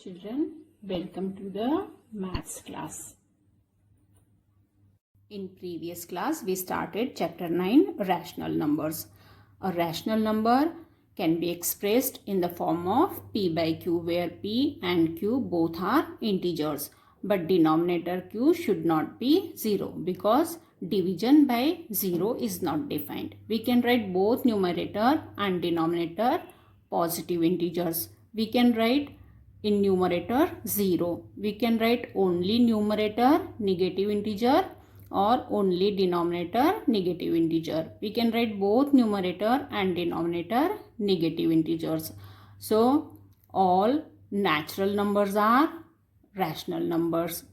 children, welcome to the maths class. In previous class we started chapter 9 rational numbers. A rational number can be expressed in the form of p by q where p and q both are integers, but denominator q should not be 0 because division by 0 is not defined. We can write both numerator and denominator positive integers. We can write in numerator 0. We can write only numerator negative integer or only denominator negative integer. We can write both numerator and denominator negative integers. So all natural numbers are rational numbers.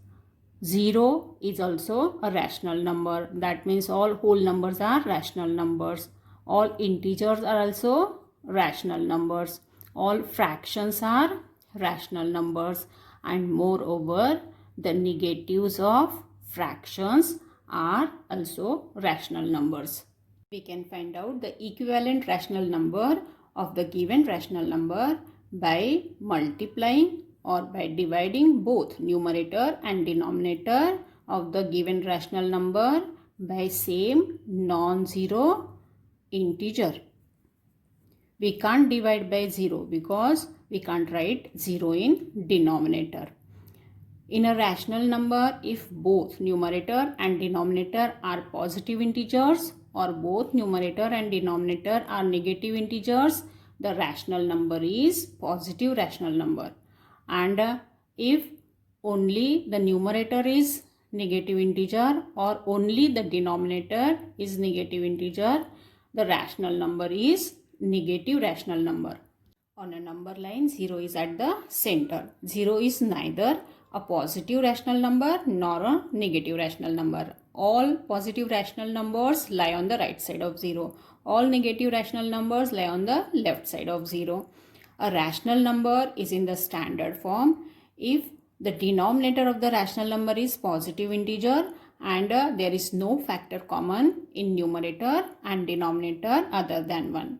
0 is also a rational number. That means all whole numbers are rational numbers. All integers are also rational numbers. All fractions are rational numbers, and moreover the negatives of fractions are also rational numbers. We can find out the equivalent rational number of the given rational number by multiplying or by dividing both numerator and denominator of the given rational number by same non-zero integer. We can't divide by 0 because we can't write 0 in denominator. In a rational number, if both numerator and denominator are positive integers or both numerator and denominator are negative integers, the rational number is positive rational number. And if only the numerator is negative integer or only the denominator is negative integer, the rational number is negative rational number. On a number line, 0 is at the center. 0 is neither a positive rational number nor a negative rational number. All positive rational numbers lie on the right side of 0. All negative rational numbers lie on the left side of 0. A rational number is in the standard form if the denominator of the rational number is positive integer and there is no factor common in numerator and denominator other than 1.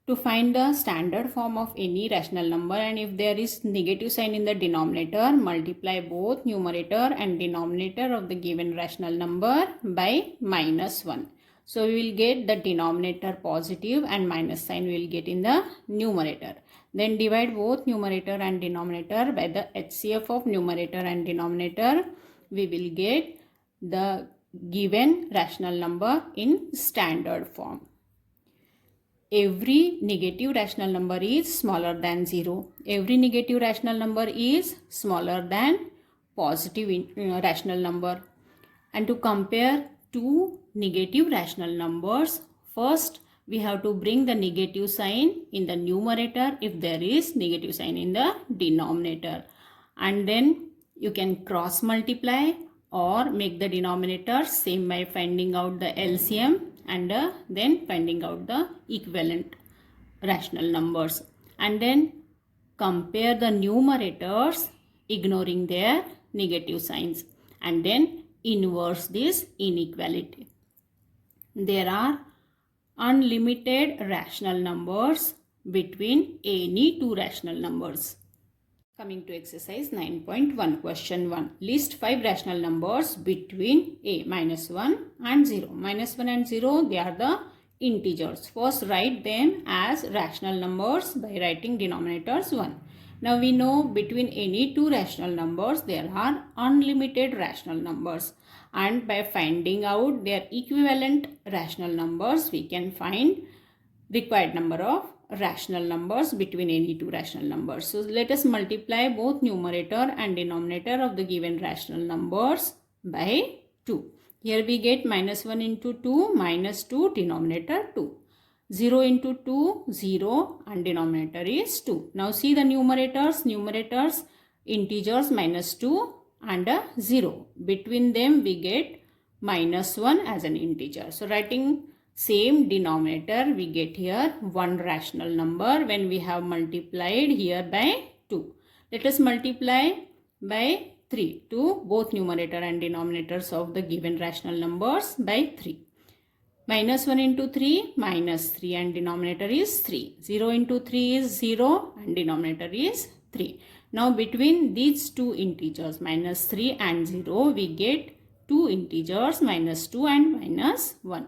To find the standard form of any rational number, and if there is negative sign in the denominator, multiply both numerator and denominator of the given rational number by -1. So we will get the denominator positive and minus sign we will get in the numerator. Then divide both numerator and denominator by the HCF of numerator and denominator. We will get the given rational number in standard form. Every negative rational number is smaller than 0. Every negative rational number is smaller than positive rational number. And to compare two negative rational numbers, first we have to bring the negative sign in the numerator if there is negative sign in the denominator. And then you can cross multiply or make the denominator same by finding out the LCM and then finding out the equivalent rational numbers, and then compare the numerators ignoring their negative signs and then inverse this inequality. There are unlimited rational numbers between any two rational numbers. Coming to exercise 9.1, question 1. List 5 rational numbers between a -1 and 0. -1 and 0, they are the integers. First write them as rational numbers by writing denominators 1. Now we know between any two rational numbers there are unlimited rational numbers, and by finding out their equivalent rational numbers we can find required number of rational numbers between any two rational numbers. So let us multiply both numerator and denominator of the given rational numbers by 2. Here we get -1 into 2, -2, denominator 2. 0 into 2, 0, and denominator is 2. Now see the numerators, integers -2 and 0. Between them we get -1 as an integer. So writing same denominator, we get here one rational number when we have multiplied here by 2. Let us multiply by 3 to both numerator and denominators of the given rational numbers by 3. -1 into 3, -3, and denominator is 3. 0 into 3 is 0 and denominator is 3. Now between these two integers minus 3 and 0, we get two integers minus 2 and minus 1.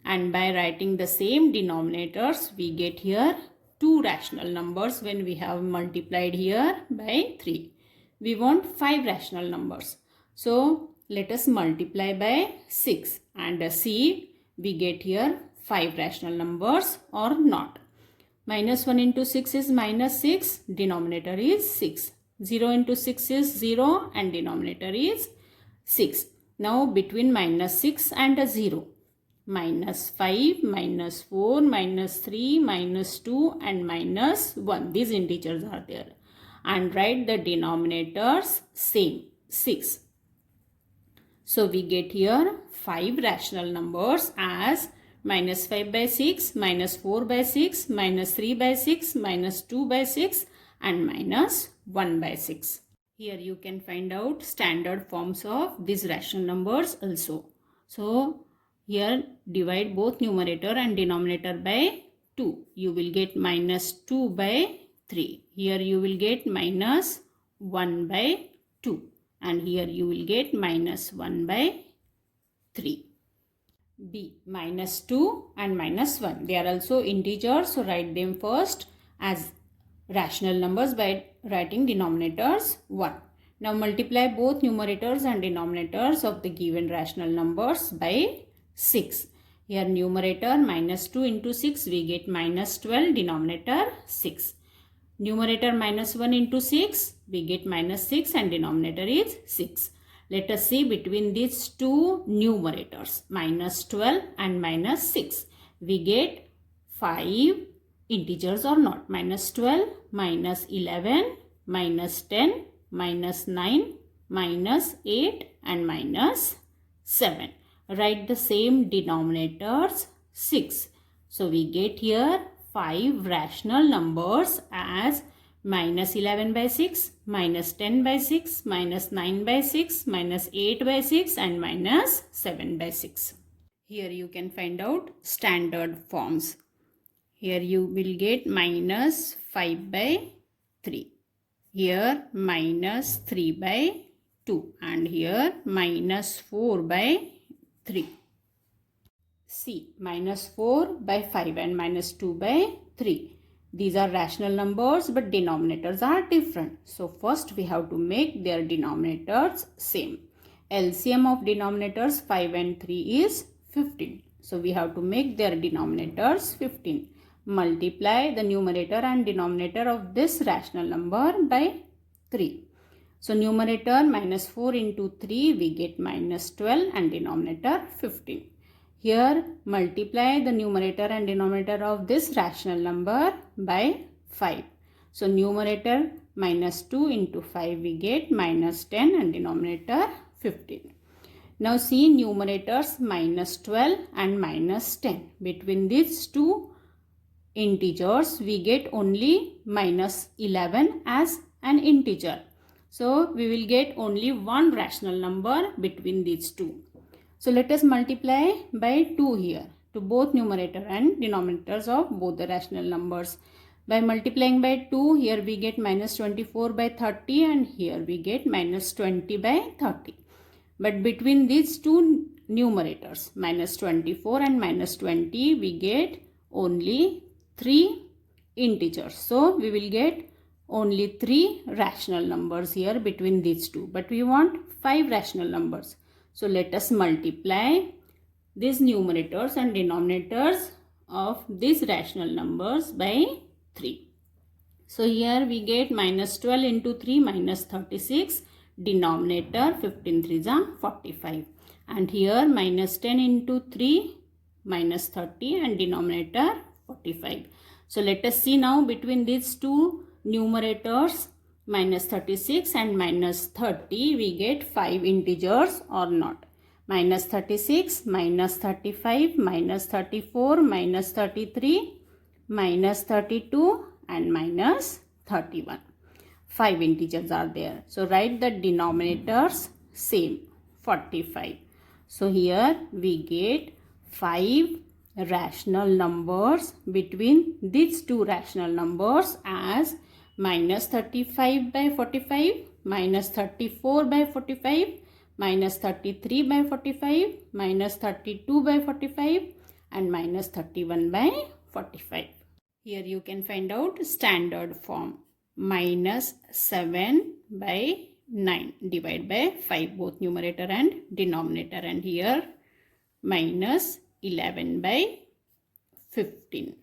And by writing the same denominators, we get here two rational numbers when we have multiplied here by 3. We want 5 rational numbers. So let us multiply by 6 and see we get here 5 rational numbers or not. Minus 1 into 6 is minus 6, denominator is 6. 0 into 6 is 0 and denominator is 6. Now between minus 6 and 0, minus 5, minus 4, minus 3, minus 2 and minus 1. These integers are there. And write the denominators same, 6. So we get here 5 rational numbers as minus 5 by 6, minus 4 by 6, minus 3 by 6, minus 2 by 6 and minus 1 by 6. Here you can find out standard forms of these rational numbers also. So here divide both numerator and denominator by 2. You will get minus 2 by 3. Here you will get minus 1 by 2. And here you will get minus 1 by 3. B. Minus 2 and minus 1. They are also integers, so write them first as rational numbers by writing denominators 1. Now multiply both numerators and denominators of the given rational numbers by 6. Here numerator minus 2 into 6, we get minus 12, denominator 6. Numerator minus 1 into 6, we get minus 6 and denominator is 6. Let us see between these two numerators, minus 12 and minus 6. We get 5 integers or not. Minus 12, minus 11, minus 10, minus 9, minus 8 and minus 7. Write the same denominators 6. So we get here 5 rational numbers as minus 11 by 6, minus 10 by 6, minus 9 by 6, minus 8 by 6 and minus 7 by 6. Here you can find out standard forms. Here you will get minus 5 by 3. Here minus 3 by 2 and here minus 4 by 3. C. Minus 4 by 5 and minus 2 by 3. These are rational numbers but denominators are different. So first we have to make their denominators same. LCM of denominators 5 and 3 is 15. So we have to make their denominators 15. Multiply the numerator and denominator of this rational number by 3. So numerator minus 4 into 3 we get minus 12 and denominator 15. Here multiply the numerator and denominator of this rational number by 5. So numerator minus 2 into 5 we get minus 10 and denominator 15. Now see numerators minus 12 and minus 10. Between these two integers we get only minus 11 as an integer. So we will get only one rational number between these two. So let us multiply by 2 here to both numerator and denominators of both the rational numbers. By multiplying by 2, here we get minus 24 by 30 and here we get minus 20 by 30. But between these two numerators, minus 24 and minus 20, we get only 3 integers. So we will get only 3 rational numbers here between these two. But we want 5 rational numbers. So let us multiply these numerators and denominators of these rational numbers by 3. So here we get minus 12 into 3 minus 36, denominator 15 3s are 45. And here minus 10 into 3 minus 30 and denominator 45. So let us see now between these two numerators minus 36 and minus 30 we get 5 integers or not. Minus 36, minus 35, minus 34, minus 33, minus 32 and minus 31. 5 integers are there. So write the denominators same, 45. So here we get 5 rational numbers between these two rational numbers as minus 35 by 45, minus 34 by 45, minus 33 by 45, minus 32 by 45, and minus 31 by 45. Here you can find out standard form. Minus 7 by 9 divided by 5, both numerator and denominator, and here minus 11 by 15.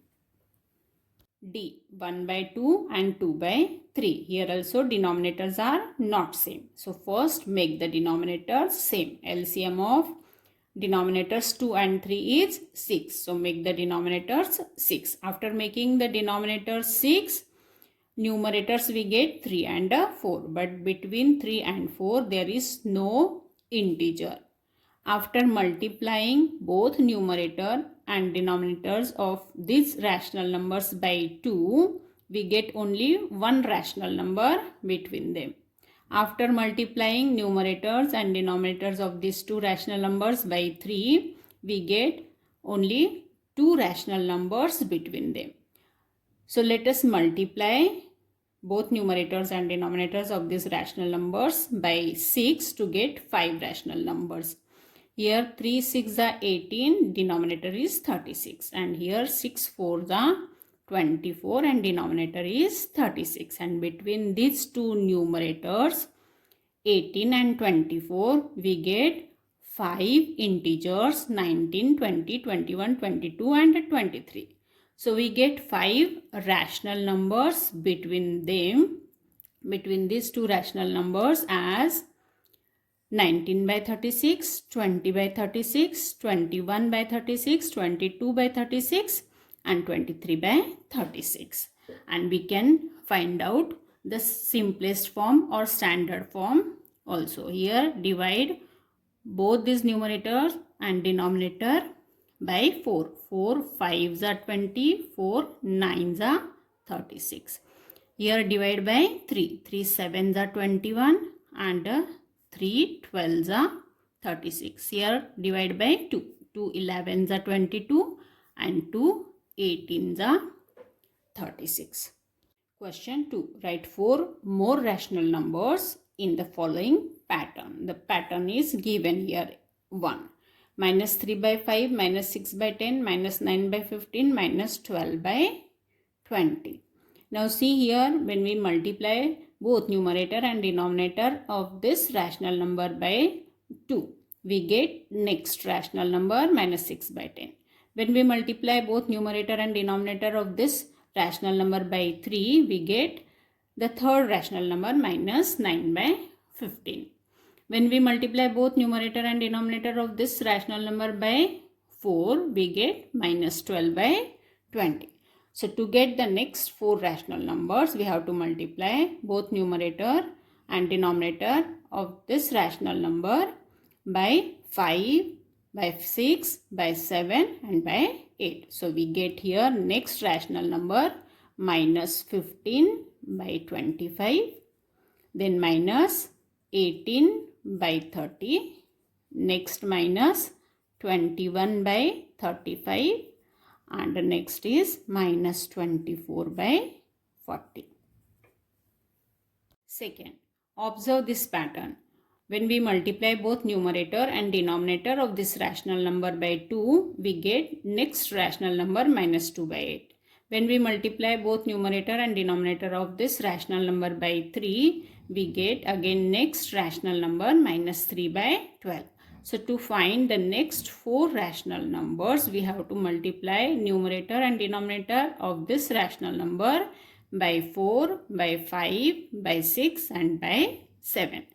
D, 1 by 2 and 2 by 3. Here also denominators are not same. So first make the denominators same. LCM of denominators 2 and 3 is 6. So make the denominators 6. After making the denominators 6, numerators we get 3 and 4. But between 3 and 4 there is no integer. After multiplying both numerator and denominators of these rational numbers by 2, we get only one rational number between them. After multiplying numerators and denominators of these two rational numbers by 3, we get only two rational numbers between them. So let us multiply both numerators and denominators of these rational numbers by 6 to get 5 rational numbers. Here 3 6 are 18, denominator is 36, and here 6 4 are 24 and denominator is 36, and between these two numerators 18 and 24 we get 5 integers 19, 20, 21, 22 and 23. So we get 5 rational numbers between them, between these two rational numbers as 19 by 36, 20 by 36, 21 by 36, 22 by 36 and 23 by 36. And we can find out the simplest form or standard form also. Here divide both these numerator and denominator by 4. 4 5s are 20, 4 9s are 36. Here divide by 3. 3 7s are 21 and 3 12s are 36. Here divide by 2. 2 11s are 22 and 2 18s are 36. Question 2. Write 4 more rational numbers in the following pattern. The pattern is given here. 1. Minus 3 by 5, minus 6 by 10, minus 9 by 15, minus 12 by 20. Now see here, when we multiply both numerator and denominator of this rational number by 2, we get next rational number minus 6 by 10. When we multiply both numerator and denominator of this rational number by 3, we get the third rational number minus 9 by 15. When we multiply both numerator and denominator of this rational number by 4, we get minus 12 by 20. So to get the next 4 rational numbers, we have to multiply both numerator and denominator of this rational number by 5, by 6, by 7 and by 8. So we get here next rational number minus 15 by 25, then minus 18 by 30, next minus 21 by 35, and the next is minus 24 by 40. Second, observe this pattern. When we multiply both numerator and denominator of this rational number by 2, we get next rational number minus 2 by 8. When we multiply both numerator and denominator of this rational number by 3, we get again next rational number minus 3 by 12. So to find the next 4 rational numbers, we have to multiply numerator and denominator of this rational number by 4, by 5, by 6 and by 7.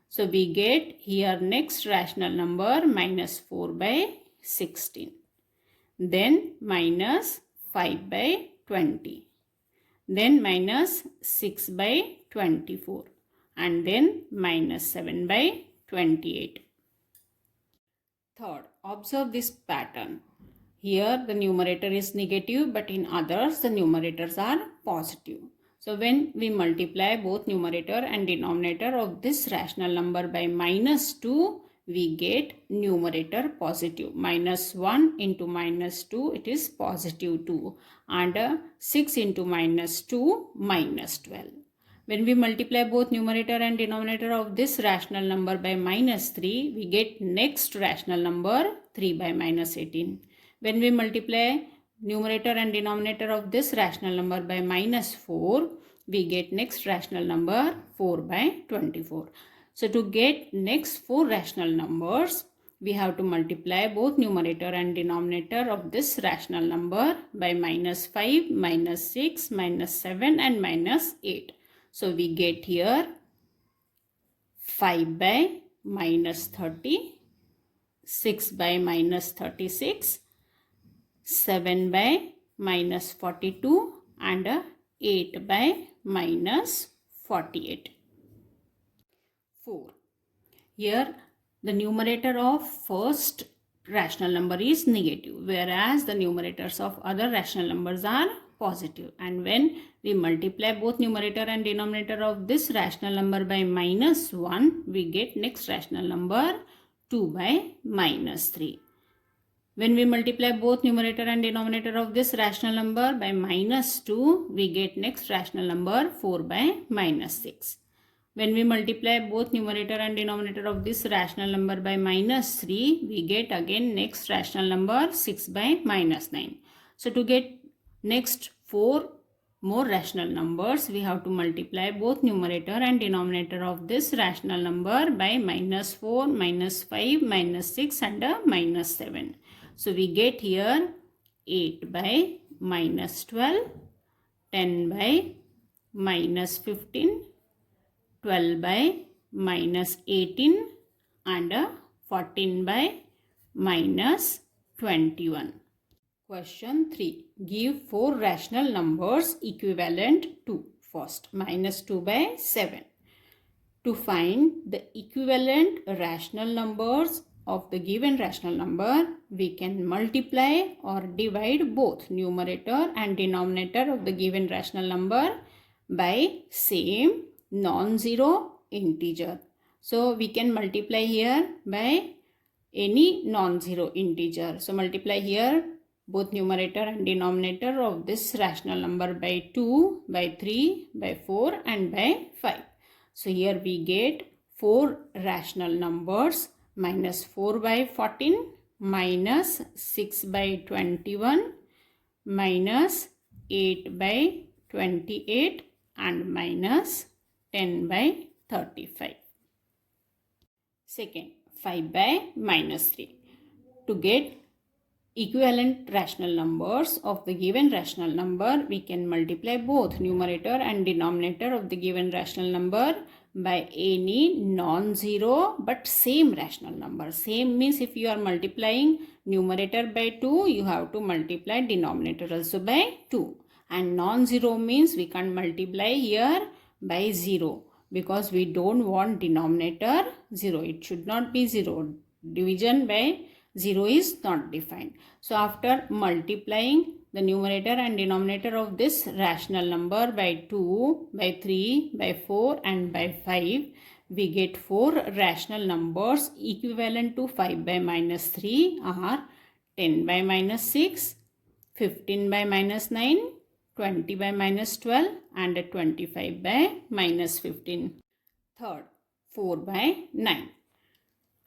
So we get here next rational number minus 4 by 16. Then minus 5 by 20. Then minus 6 by 24. And then minus 7 by 28. Third, observe this pattern. Here the numerator is negative, but in others the numerators are positive. So when we multiply both numerator and denominator of this rational number by minus 2, we get numerator positive. Minus 1 into minus 2, it is positive 2. And 6 into minus 2, minus 12. When we multiply both numerator and denominator of this rational number by minus 3, we get next rational number 3 by minus 18. When we multiply numerator and denominator of this rational number by minus 4, we get next rational number 4 by 24. So to get next 4 rational numbers, we have to multiply both numerator and denominator of this rational number by minus 5, minus 6, minus 7 and minus 8. So we get here 5 by minus 30, 6 by minus 36, 7 by minus 42 and 8 by minus 48. 4. Here the numerator of first rational number is negative, whereas the numerators of other rational numbers are positive. And when we multiply both numerator and denominator of this rational number by minus 1, we get next rational number 2 by minus 3. When we multiply both numerator and denominator of this rational number by minus 2, we get next rational number 4 by minus 6. When we multiply both numerator and denominator of this rational number by minus 3, we get again next rational number 6 by minus 9. So to get next 4 more rational numbers, we have to multiply both numerator and denominator of this rational number by minus 4, minus 5, minus 6 and minus 7. So we get here 8 by minus 12, 10 by minus 15, 12 by minus 18 and 14 by minus 21. Question 3. Give 4 rational numbers equivalent to, first, minus 2 by 7. To find the equivalent rational numbers of the given rational number, we can multiply or divide both numerator and denominator of the given rational number by same non-zero integer. So we can multiply here by any non-zero integer. So multiply here both numerator and denominator of this rational number by 2, by 3, by 4 and by 5. So here we get 4 rational numbers: minus 4 by 14, minus 6 by 21, minus 8 by 28 and minus 10 by 35. Second, 5 by minus 3. To get equivalent rational numbers of the given rational number, we can multiply both numerator and denominator of the given rational number by any non-zero but same rational number. Same means if you are multiplying numerator by 2, you have to multiply denominator also by 2. And non-zero means we can't multiply here by 0 because we don't want denominator 0. It should not be 0. Division by 0 is not defined. So after multiplying the numerator and denominator of this rational number by 2, by 3, by 4 and by 5, we get 4 rational numbers equivalent to 5 by minus 3 are 10 by minus 6, 15 by minus 9, 20 by minus 12 and 25 by minus 15. Third, 4 by 9.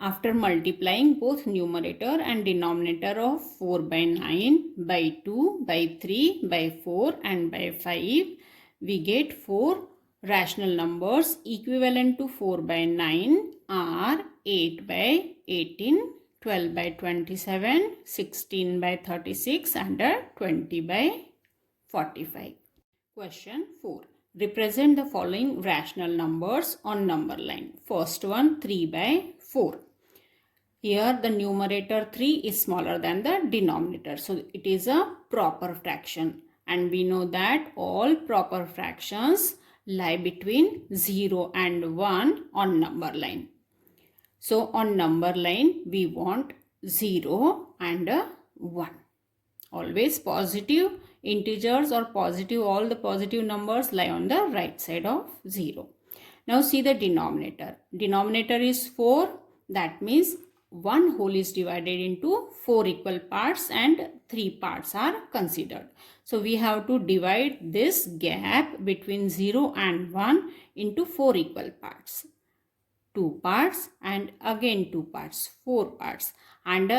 After multiplying both numerator and denominator of 4 by 9 by 2, by 3, by 4 and by 5, we get 4 rational numbers equivalent to 4 by 9 are 8 by 18, 12 by 27, 16 by 36 and 20 by 45. Question 4. Represent the following rational numbers on number line. First one, 3 by 4. Here the numerator 3 is smaller than the denominator. So it is a proper fraction. And we know that all proper fractions lie between 0 and 1 on number line. So on number line we want 0 and 1. Always positive integers or positive, all the positive numbers lie on the right side of 0. Now see the denominator. Denominator is 4. That means one whole is divided into 4 equal parts and 3 parts are considered. So we have to divide this gap between 0 and 1 into 4 equal parts. 2 parts and again 2 parts, 4 parts, and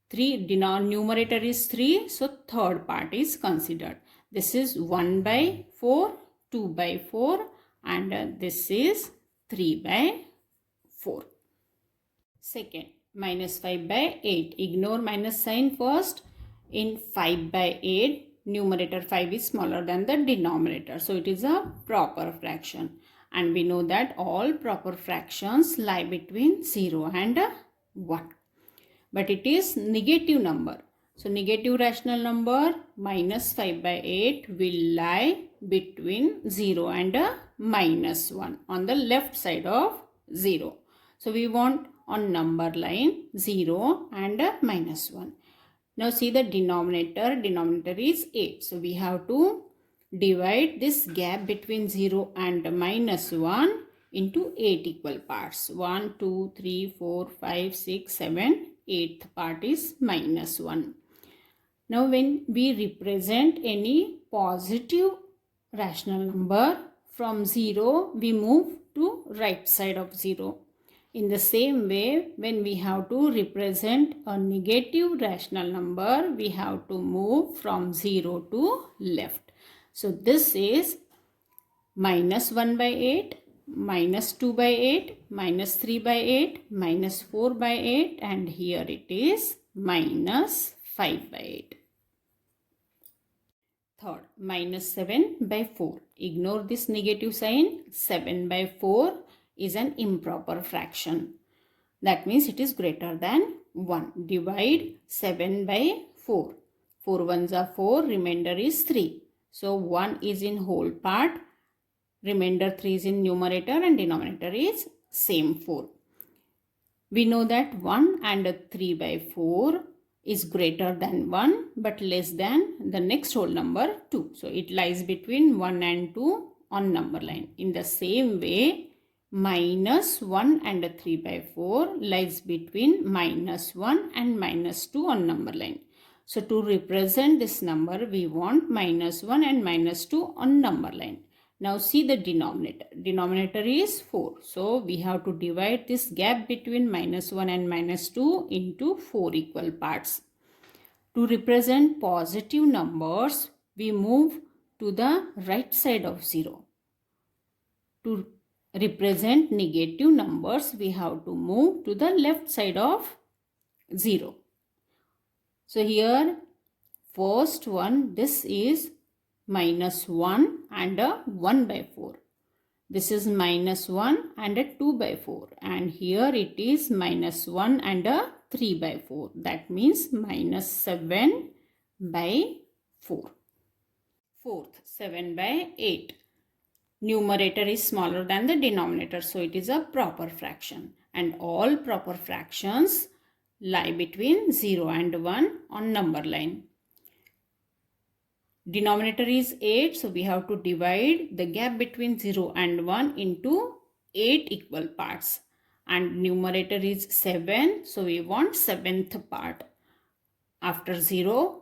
3 numerator is 3, so third part is considered. This is 1 by 4, 2 by 4, and this is 3 by 4. Second, minus 5 by 8. Ignore minus sign first. In 5 by 8, numerator 5 is smaller than the denominator, so it is a proper fraction. And we know that all proper fractions lie between 0 and 1. But it is negative number. So negative rational number minus 5 by 8 will lie between 0 and minus 1 on the left side of 0. So we want on number line 0 and minus 1. Now see the denominator. Denominator is 8. So we have to divide this gap between 0 and minus 1 into 8 equal parts. 1, 2, 3, 4, 5, 6, 7, 8th part is minus 1. Now when we represent any positive rational number, from 0 we move to right side of 0. In the same way, when we have to represent a negative rational number, we have to move from 0 to left. So this is minus 1 by 8, minus 2 by 8, minus 3 by 8, minus 4 by 8, and here it is minus 5 by 8. Third, minus 7 by 4. Ignore this negative sign. 7 by 4 is an improper fraction. That means it is greater than 1. Divide 7 by 4. 4 ones are 4, remainder is 3. So 1 is in whole part, remainder 3 is in numerator, and denominator is same 4. We know that 1 and 3 by 4 is greater than 1 but less than the next whole number 2. So it lies between 1 and 2 on number line. In the same way, minus 1 and 3 by 4 lies between minus 1 and minus 2 on number line. So to represent this number, we want minus 1 and minus 2 on number line. Now see the denominator. Denominator is 4. So we have to divide this gap between minus 1 and minus 2 into 4 equal parts. To represent positive numbers, we move to the right side of 0. To represent negative numbers, we have to move to the left side of 0. So here, first one, this is minus 1 and a 1 by 4. This is minus 1 and a 2 by 4. And here it is minus 1 and a 3 by 4. That means minus 7 by 4. Fourth, 7 by 8. Numerator is smaller than the denominator, so it is a proper fraction. And all proper fractions lie between 0 and 1 on number line. Denominator is 8, so we have to divide the gap between 0 and 1 into 8 equal parts. And numerator is 7, so we want 7th part. After 0,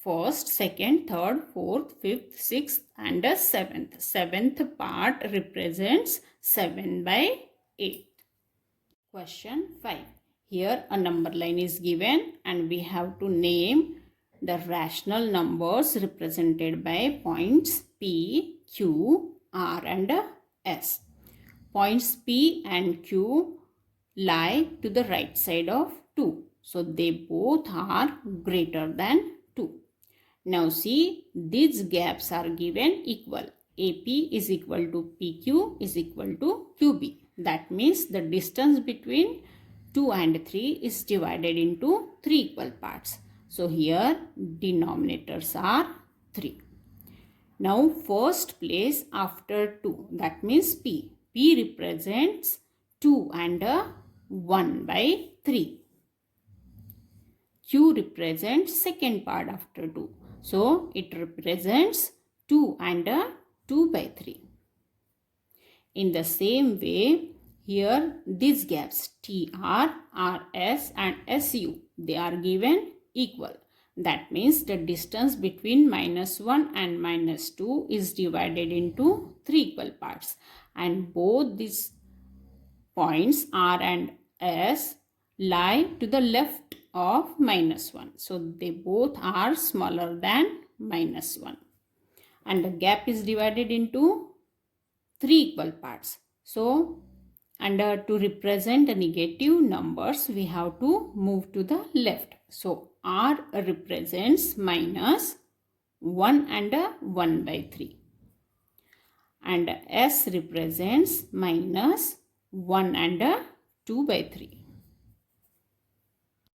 first, second, third, fourth, fifth, sixth, and a 7th. 7th part represents 7 by 8. Question 5. Here a number line is given and we have to name the rational numbers represented by points P, Q, R and S. Points P and Q lie to the right side of 2. So they both are greater than 2. Now see, these gaps are given equal. AP is equal to PQ is equal to QB. That means the distance between 2 and 3 is divided into 3 equal parts. So here denominators are 3. Now first place after 2, that means P. P represents 2 and 1 by 3. Q represents second part after 2. So it represents 2 and 2 by 3. In the same way, Here these gaps TR, RS and SU, they are given equal. That means the distance between -1 and -2 is divided into 3 equal parts, and both these points R and S lie to the left of -1. So they both are smaller than -1. And the gap is divided into 3 equal parts. So, to represent the negative numbers, we have to move to the left. So, R represents -1 and 1/3. And S represents -1 and 2/3.